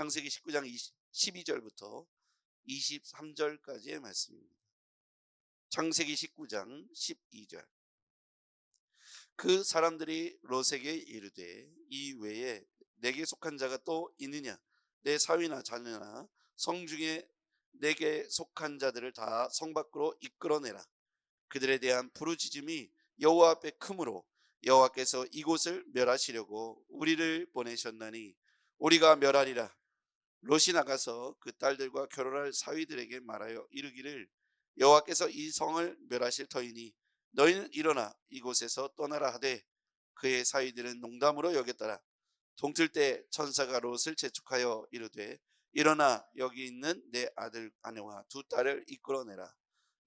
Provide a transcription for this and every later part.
창세기 19장 12절부터 23절까지의 말씀입니다. 창세기 19장 12절. 그 사람들이 롯에게 이르되 이 외에 내게 속한 자가 또 있느냐? 내 사위나 자녀나 성중에 내게 속한 자들을 다 성 밖으로 이끌어내라. 그들에 대한 부르짖음이 여호와 앞에 크므로 여호와께서 이곳을 멸하시려고 우리를 보내셨나니 우리가 멸하리라. 롯이 나가서 그 딸들과 결혼할 사위들에게 말하여 이르기를 여호와께서 이 성을 멸하실 터이니 너희는 일어나 이곳에서 떠나라 하되 그의 사위들은 농담으로 여겼더라. 동틀 때 천사가 롯을 재촉하여 이르되 일어나 여기 있는 내 아들 아내와 두 딸을 이끌어내라.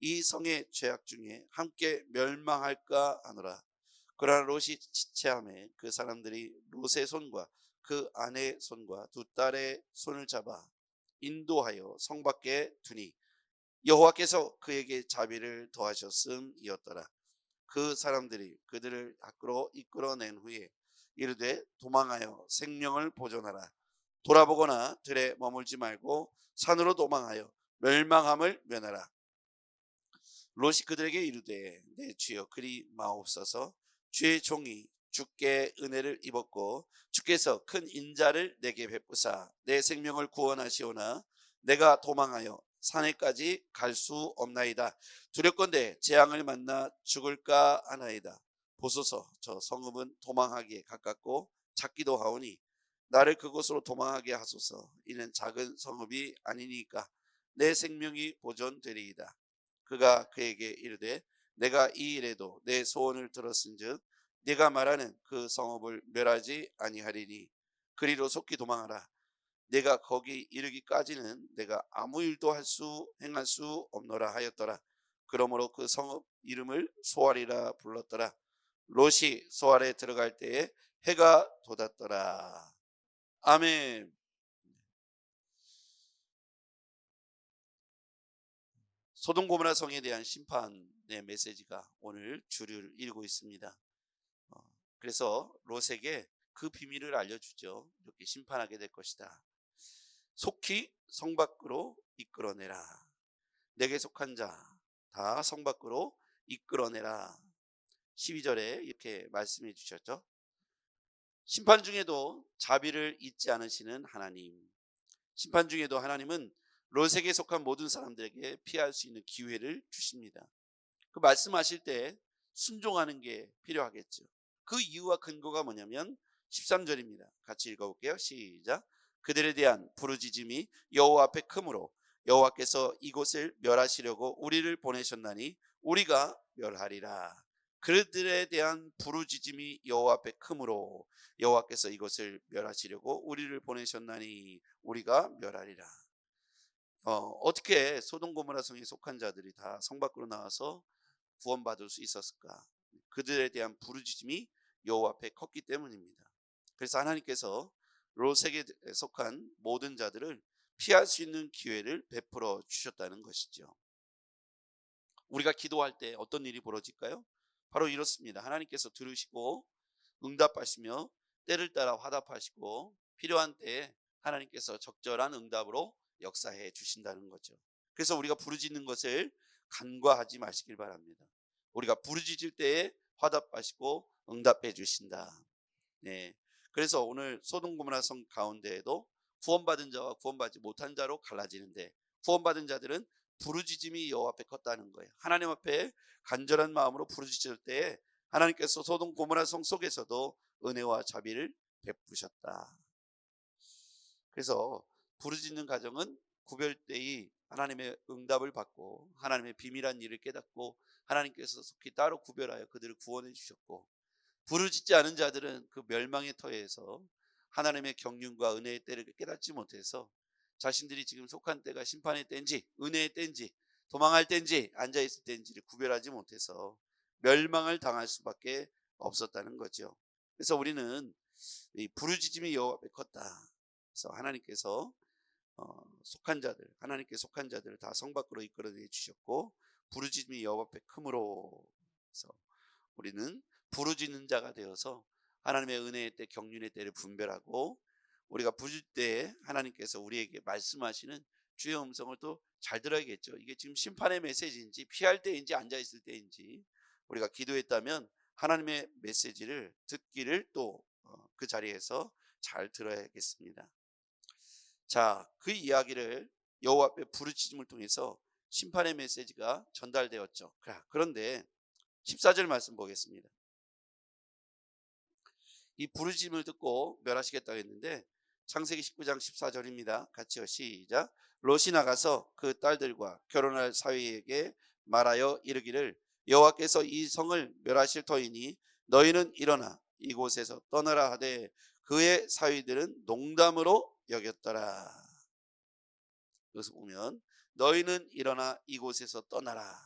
이 성의 죄악 중에 함께 멸망할까 하노라. 그러나 롯이 지체하매 그 사람들이 롯의 손과 그 아내의 손과 두 딸의 손을 잡아 인도하여 성 밖에 두니 여호와께서 그에게 자비를 더하셨음이었더라. 그 사람들이 그들을 밖으로 이끌어낸 후에 이르되 도망하여 생명을 보존하라. 돌아보거나 들에 머물지 말고 산으로 도망하여 멸망함을 면하라. 롯이 그들에게 이르되 내 주여 그리 마옵소서. 주의 종이 주께 은혜를 입었고 주께서 큰 인자를 내게 베푸사 내 생명을 구원하시오나 내가 도망하여 산에까지 갈 수 없나이다. 두렵건대 재앙을 만나 죽을까 하나이다. 보소서 저 성읍은 도망하기에 가깝고 작기도 하오니 나를 그곳으로 도망하게 하소서. 이는 작은 성읍이 아니니까 내 생명이 보존되리이다. 그가 그에게 이르되 내가 이 일에도 내 소원을 들었은즉 네가 말하는 그 성읍을 멸하지 아니하리니 그리로 속히 도망하라. 내가 거기 이르기까지는 내가 아무 일도 행할 수 없노라 하였더라. 그러므로 그 성읍 이름을 소알이라 불렀더라. 롯이 소알에 들어갈 때에 해가 돋았더라. 아멘. 소돔 고모라 성에 대한 심판의 메시지가 오늘 주를 이루고 있습니다. 그래서 롯에게 그 비밀을 알려주죠. 이렇게 심판하게 될 것이다. 속히 성 밖으로 이끌어내라. 내게 속한 자 다 성 밖으로 이끌어내라. 12절에 이렇게 말씀해 주셨죠. 심판 중에도 자비를 잊지 않으시는 하나님. 심판 중에도 하나님은 롯에게 속한 모든 사람들에게 피할 수 있는 기회를 주십니다. 그 말씀하실 때 순종하는 게 필요하겠죠. 그 이유와 근거가 뭐냐면 13절입니다. 같이 읽어볼게요. 시작. 그들에 대한 부르짖음이 여호와 앞에 크므로 여호와께서 이곳을 멸하시려고 우리를 보내셨나니 우리가 멸하리라. 그들에 대한 부르짖음이 여호와 앞에 크므로 여호와께서 이곳을 멸하시려고 우리를 보내셨나니 우리가 멸하리라. 어떻게 소돔 고모라 성에 속한 자들이 다 성 밖으로 나와서 구원받을 수 있었을까? 그들에 대한 부르짖음이 여호와 앞에 컸기 때문입니다. 그래서 하나님께서 롯에게 속한 모든 자들을 피할 수 있는 기회를 베풀어 주셨다는 것이죠. 우리가 기도할 때 어떤 일이 벌어질까요? 바로 이렇습니다. 하나님께서 들으시고 응답하시며 때를 따라 화답하시고 필요한 때에 하나님께서 적절한 응답으로 역사해 주신다는 거죠. 그래서 우리가 부르짖는 것을 간과하지 마시길 바랍니다. 우리가 부르짖을 때에 화답하시고 응답해 주신다. 네. 그래서 오늘 소돔 고모라 성 가운데에도 구원받은 자와 구원받지 못한 자로 갈라지는데 구원받은 자들은 부르짖음이 여호와 앞에 컸다는 거예요. 하나님 앞에 간절한 마음으로 부르짖을 때에 하나님께서 소돔 고모라 성 속에서도 은혜와 자비를 베푸셨다. 그래서 부르짖는 가정은 구별되이 하나님의 응답을 받고 하나님의 비밀한 일을 깨닫고 하나님께서 속히 따로 구별하여 그들을 구원해 주셨고, 부르짖지 않은 자들은 그 멸망의 터에서 하나님의 경륜과 은혜의 때를 깨닫지 못해서 자신들이 지금 속한 때가 심판의 때인지 은혜의 때인지 도망할 때인지 앉아있을 때인지를 구별하지 못해서 멸망을 당할 수밖에 없었다는 거죠. 그래서 우리는 이 부르짖음이 여호와 앞에 컸다. 그래서 하나님께서 속한 자들, 하나님께 속한 자들을 다 성 밖으로 이끌어내 주셨고 부르짖음이 여호와 앞에 크므로, 그래서 우리는 부르짖는 자가 되어서 하나님의 은혜의 때 경륜의 때를 분별하고 우리가 부줄 때 하나님께서 우리에게 말씀하시는 주의 음성을 또 잘 들어야겠죠. 이게 지금 심판의 메시지인지 피할 때인지 앉아 있을 때인지 우리가 기도했다면 하나님의 메시지를 듣기를 또 그 자리에서 잘 들어야겠습니다. 자, 그 이야기를 여호와 앞에 부르짖음을 통해서 심판의 메시지가 전달되었죠. 그런데 14절 말씀 보겠습니다. 이 부르짖음을 듣고 멸하시겠다고 했는데 창세기 19장 14절입니다. 같이요. 시작. 롯이 나가서 그 딸들과 결혼할 사위에게 말하여 이르기를 여호와께서 이 성을 멸하실 터이니 너희는 일어나 이곳에서 떠나라 하되 그의 사위들은 농담으로 여겼더라. 여기서 보면 너희는 일어나 이곳에서 떠나라.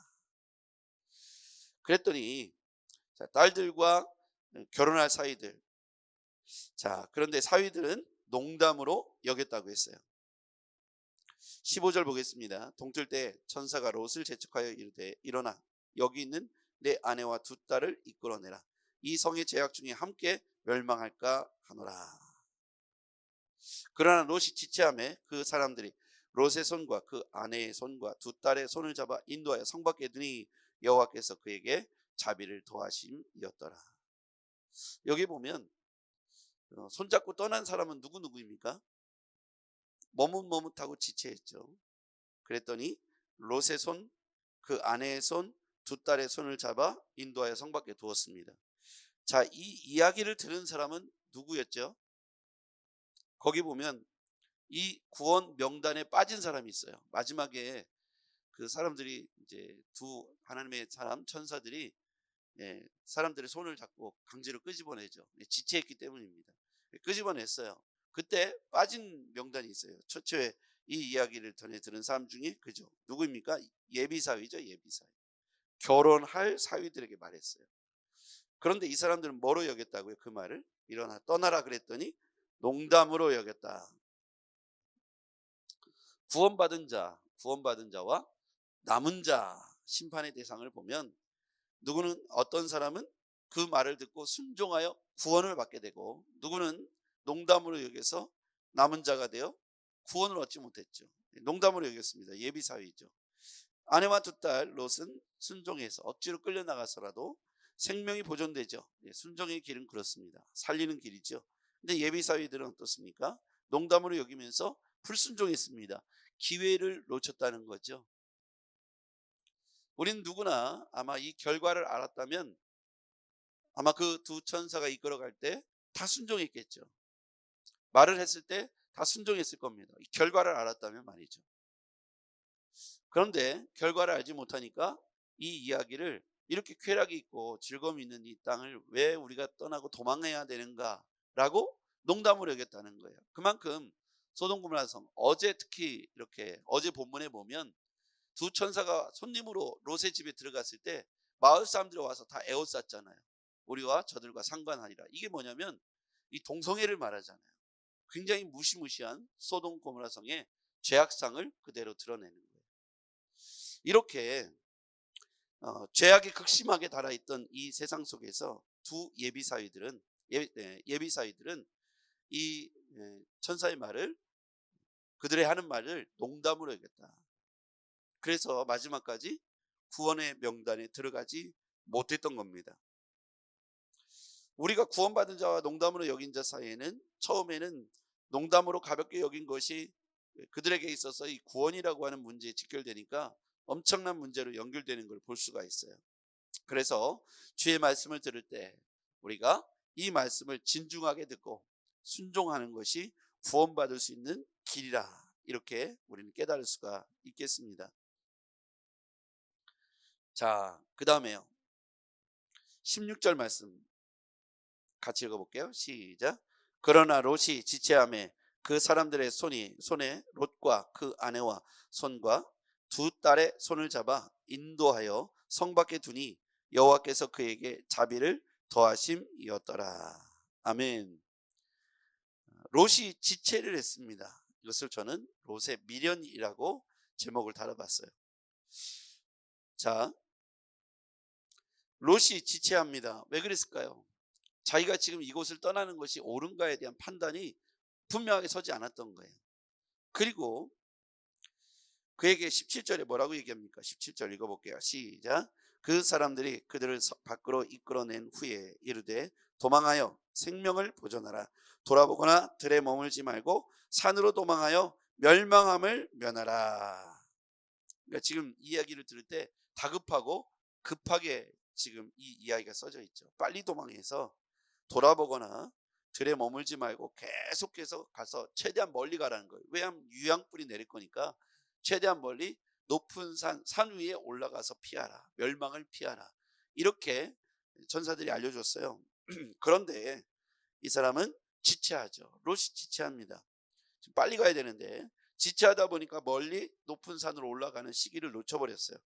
그랬더니 딸들과 결혼할 사위들, 자, 그런데 사위들은 농담으로 여겼다고 했어요. 15절 보겠습니다. 동틀 때 천사가 롯을 재촉하여 이르되 일어나 여기 있는 내 아내와 두 딸을 이끌어내라. 이 성의 죄악 중에 함께 멸망할까 하노라. 그러나 롯이 지체하매 그 사람들이 롯의 손과 그 아내의 손과 두 딸의 손을 잡아 인도하여 성 밖에 두니 여호와께서 그에게 자비를 더하심이었더라. 여기 보면 손잡고 떠난 사람은 누구입니까? 머뭇머뭇하고 지체했죠. 그랬더니 롯의 손, 그 아내의 손, 두 딸의 손을 잡아 인도하여 성 밖에 두었습니다. 자, 이 이야기를 들은 사람은 누구였죠? 거기 보면 이 구원 명단에 빠진 사람이 있어요. 마지막에 그 사람들이 이제 두 하나님의 사람 천사들이 사람들의 손을 잡고 강제로 끄집어내죠. 지체했기 때문입니다. 끄집어냈어요. 그때 빠진 명단이 있어요. 최초에 이 이야기를 전해 들은 사람 중에 그죠. 누구입니까? 예비사위죠. 예비사위. 결혼할 사위들에게 말했어요. 그런데 이 사람들은 뭐로 여겼다고요? 그 말을 일어나 떠나라 그랬더니 농담으로 여겼다. 구원받은 자와 남은 자 심판의 대상을 보면 누구는 어떤 사람은 그 말을 듣고 순종하여 구원을 받게 되고 누구는 농담으로 여겨서 남은 자가 되어 구원을 얻지 못했죠. 농담으로 여겼습니다. 예비사위죠. 아내와 두 딸 롯은 순종해서 억지로 끌려나가서라도 생명이 보존되죠. 순종의 길은 그렇습니다. 살리는 길이죠. 근데 예비사위들은 어떻습니까? 농담으로 여기면서 불순종했습니다. 기회를 놓쳤다는 거죠. 우리는 누구나 아마 이 결과를 알았다면 아마 그 두 천사가 이끌어갈 때 다 순종했겠죠. 말을 했을 때 다 순종했을 겁니다. 이 결과를 알았다면 말이죠. 그런데 결과를 알지 못하니까 이 이야기를 이렇게 쾌락이 있고 즐거움이 있는 이 땅을 왜 우리가 떠나고 도망해야 되는가라고 농담으로 여겼다는 거예요. 그만큼 소돔 고모라 성, 어제 특히 이렇게 어제 본문에 보면 두 천사가 손님으로 롯의 집에 들어갔을 때 마을 사람들이 와서 다 에워쌌잖아요. 우리와 저들과 상관하리라. 이게 뭐냐면 이 동성애를 말하잖아요. 굉장히 무시무시한 소돔 고모라 성의 죄악상을 그대로 드러내는 거예요. 이렇게 죄악이 극심하게 달아있던 이 세상 속에서 두 예비사위들은 이 천사의 말을, 그들의 하는 말을 농담으로 여겼다. 그래서 마지막까지 구원의 명단에 들어가지 못했던 겁니다. 우리가 구원받은 자와 농담으로 여긴 자 사이에는 처음에는 농담으로 가볍게 여긴 것이 그들에게 있어서 이 구원이라고 하는 문제에 직결되니까 엄청난 문제로 연결되는 걸 볼 수가 있어요. 그래서 주의 말씀을 들을 때 우리가 이 말씀을 진중하게 듣고 순종하는 것이 구원받을 수 있는 길이라, 이렇게 우리는 깨달을 수가 있겠습니다. 자, 그 다음에요. 16절 말씀 같이 읽어볼게요. 시작. 그러나 롯이 지체하매 그 사람들의 손에 롯과 그 아내와 손과 두 딸의 손을 잡아 인도하여 성 밖에 두니 여호와께서 그에게 자비를 더하심이었더라. 아멘. 롯이 지체를 했습니다. 이것을 저는 롯의 미련이라고 제목을 달아봤어요. 자, 롯이 지체합니다. 왜 그랬을까요? 자기가 지금 이곳을 떠나는 것이 옳은가에 대한 판단이 분명하게 서지 않았던 거예요. 그리고 그에게 17절에 뭐라고 얘기합니까? 17절 읽어볼게요. 시작. 그 사람들이 그들을 밖으로 이끌어낸 후에 이르되 도망하여 생명을 보존하라. 돌아보거나 들에 머물지 말고 산으로 도망하여 멸망함을 면하라. 그러니까 지금 이야기를 들을 때 다급하고 급하게 지금 이 이야기가 써져 있죠. 빨리 도망해서 돌아보거나 들에 머물지 말고 계속해서 가서 최대한 멀리 가라는 거예요. 왜냐하면 유황불이 내릴 거니까 최대한 멀리 높은 산 위에 올라가서 피하라. 멸망을 피하라. 이렇게 전사들이 알려줬어요. 그런데 이 사람은 지체하죠. 롯이 지체합니다. 지금 빨리 가야 되는데 지체하다 보니까 멀리 높은 산으로 올라가는 시기를 놓쳐버렸어요.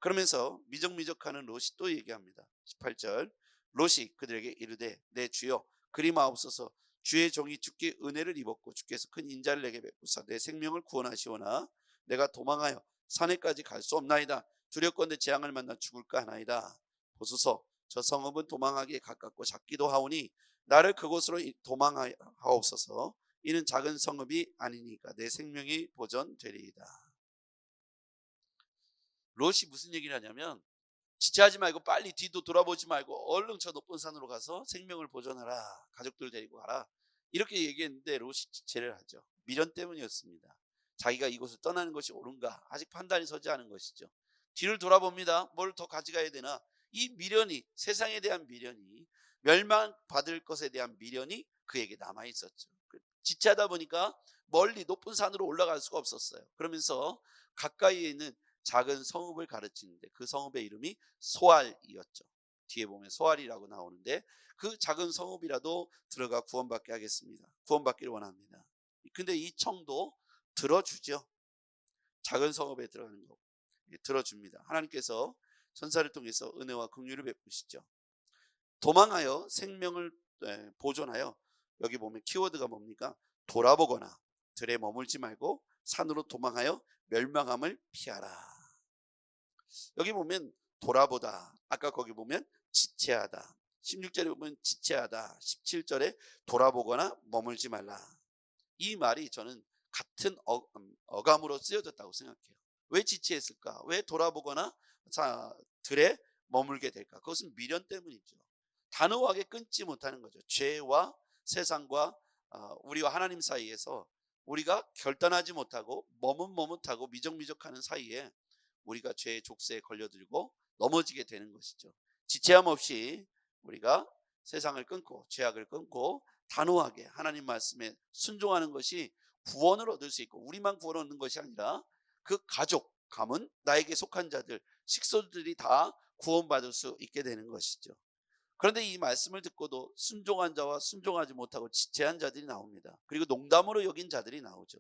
그러면서 미적미적하는 롯이 또 얘기합니다. 18절 롯이 그들에게 이르되 내 주여 그리 마옵소서. 주의 종이 주께 은혜를 입었고 주께서 큰 인자를 내게 베푸사 내 생명을 구원하시오나 내가 도망하여 산에까지 갈 수 없나이다. 두렵건대 재앙을 만나 죽을까 하나이다. 보소서 저 성읍은 도망하기에 가깝고 작기도 하오니 나를 그곳으로 도망하옵소서. 이는 작은 성읍이 아니니까 내 생명이 보존되리이다. 롯이 무슨 얘기를 하냐면 지체하지 말고 빨리 뒤도 돌아보지 말고 얼른 저 높은 산으로 가서 생명을 보존하라. 가족들 데리고 가라. 이렇게 얘기했는데 롯이 지체를 하죠. 미련 때문이었습니다. 자기가 이곳을 떠나는 것이 옳은가 아직 판단이 서지 않은 것이죠. 뒤를 돌아봅니다. 뭘 더 가져가야 되나. 이 미련이, 세상에 대한 미련이, 멸망받을 것에 대한 미련이 그에게 남아있었죠. 지체하다 보니까 멀리 높은 산으로 올라갈 수가 없었어요. 그러면서 가까이에 있는 작은 성읍을 가르치는데 그 성읍의 이름이 소알이었죠. 뒤에 보면 소알이라고 나오는데 그 작은 성읍이라도 들어가 구원받게 하겠습니다. 구원받기를 원합니다. 근데 이 청도 들어주죠. 작은 성읍에 들어가는 거 들어줍니다. 하나님께서 천사를 통해서 은혜와 긍휼을 베푸시죠. 도망하여 생명을 보존하여, 여기 보면 키워드가 뭡니까? 돌아보거나 들에 머물지 말고 산으로 도망하여 멸망함을 피하라. 여기 보면 돌아보다, 아까 거기 보면 지체하다, 16절에 보면 지체하다, 17절에 돌아보거나 머물지 말라. 이 말이 저는 같은 어감으로 쓰여졌다고 생각해요. 왜 지체했을까? 왜 돌아보거나 들에 머물게 될까? 그것은 미련 때문이죠. 단호하게 끊지 못하는 거죠. 죄와 세상과 우리와 하나님 사이에서 우리가 결단하지 못하고 머뭇머뭇하고 미적미적하는 사이에 우리가 죄의 족쇄에 걸려들고 넘어지게 되는 것이죠. 지체함 없이 우리가 세상을 끊고 죄악을 끊고 단호하게 하나님 말씀에 순종하는 것이 구원을 얻을 수 있고, 우리만 구원 얻는 것이 아니라 그 가족, 가문, 나에게 속한 자들, 식소들이 다 구원받을 수 있게 되는 것이죠. 그런데 이 말씀을 듣고도 순종한 자와 순종하지 못하고 지체한 자들이 나옵니다. 그리고 농담으로 여긴 자들이 나오죠.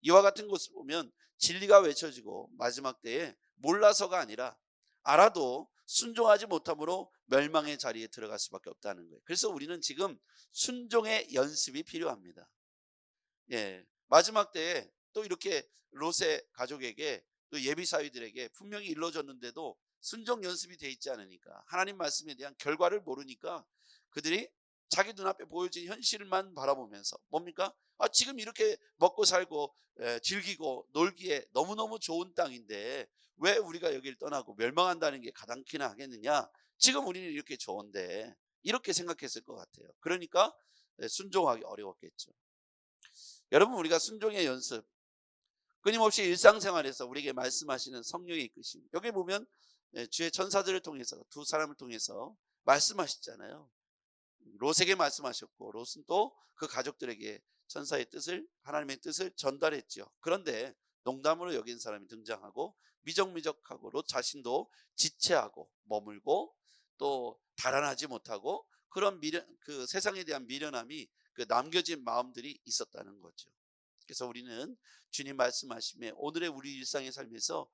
이와 같은 것을 보면 진리가 외쳐지고 마지막 때에 몰라서가 아니라 알아도 순종하지 못함으로 멸망의 자리에 들어갈 수밖에 없다는 거예요. 그래서 우리는 지금 순종의 연습이 필요합니다. 마지막 때에 또 이렇게 롯의 가족에게 또 예비사위들에게 분명히 일러줬는데도 순종 연습이 돼 있지 않으니까, 하나님 말씀에 대한 결과를 모르니까 그들이 자기 눈앞에 보여진 현실만 바라보면서 뭡니까? 지금 이렇게 먹고 살고 즐기고 놀기에 너무너무 좋은 땅인데 왜 우리가 여기를 떠나고 멸망한다는 게 가당키나 하겠느냐? 지금 우리는 이렇게 좋은데, 이렇게 생각했을 것 같아요. 그러니까 순종하기 어려웠겠죠. 여러분, 우리가 순종의 연습, 끊임없이 일상생활에서 우리에게 말씀하시는 성령의 이끄심, 여기 보면 주의 천사들을 통해서 두 사람을 통해서 말씀하시잖아요. 롯에게 말씀하셨고 롯은 또 그 가족들에게 천사의 뜻을, 하나님의 뜻을 전달했죠. 그런데 농담으로 여긴 사람이 등장하고 미적미적하고 롯 자신도 지체하고 머물고 또 달아나지 못하고 그런 미련, 그 세상에 대한 미련함이 그 남겨진 마음들이 있었다는 거죠. 그래서 우리는 주님 말씀하심에, 오늘의 우리 일상의 삶에서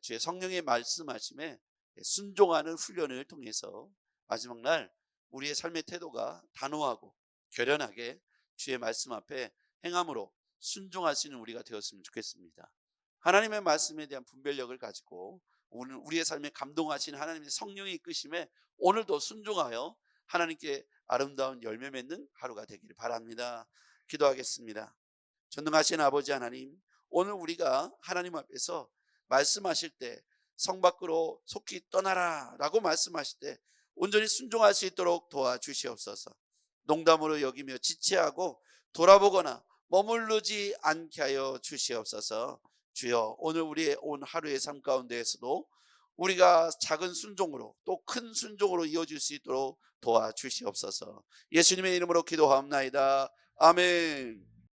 주의 성령의 말씀하심에 순종하는 훈련을 통해서 마지막 날 우리의 삶의 태도가 단호하고 결연하게 주의 말씀 앞에 행함으로 순종할 수 있는 우리가 되었으면 좋겠습니다. 하나님의 말씀에 대한 분별력을 가지고 오늘 우리의 삶에 감동하신 하나님의 성령의 이끄심에 오늘도 순종하여 하나님께 아름다운 열매 맺는 하루가 되기를 바랍니다. 기도하겠습니다. 전능하신 아버지 하나님, 오늘 우리가 하나님 앞에서 말씀하실 때 성 밖으로 속히 떠나라 라고 말씀하실 때 온전히 순종할 수 있도록 도와주시옵소서. 농담으로 여기며 지체하고 돌아보거나 머무르지 않게 하여 주시옵소서. 주여, 오늘 우리의 온 하루의 삶 가운데에서도 우리가 작은 순종으로 또 큰 순종으로 이어질 수 있도록 도와주시옵소서. 예수님의 이름으로 기도하옵나이다. 아멘.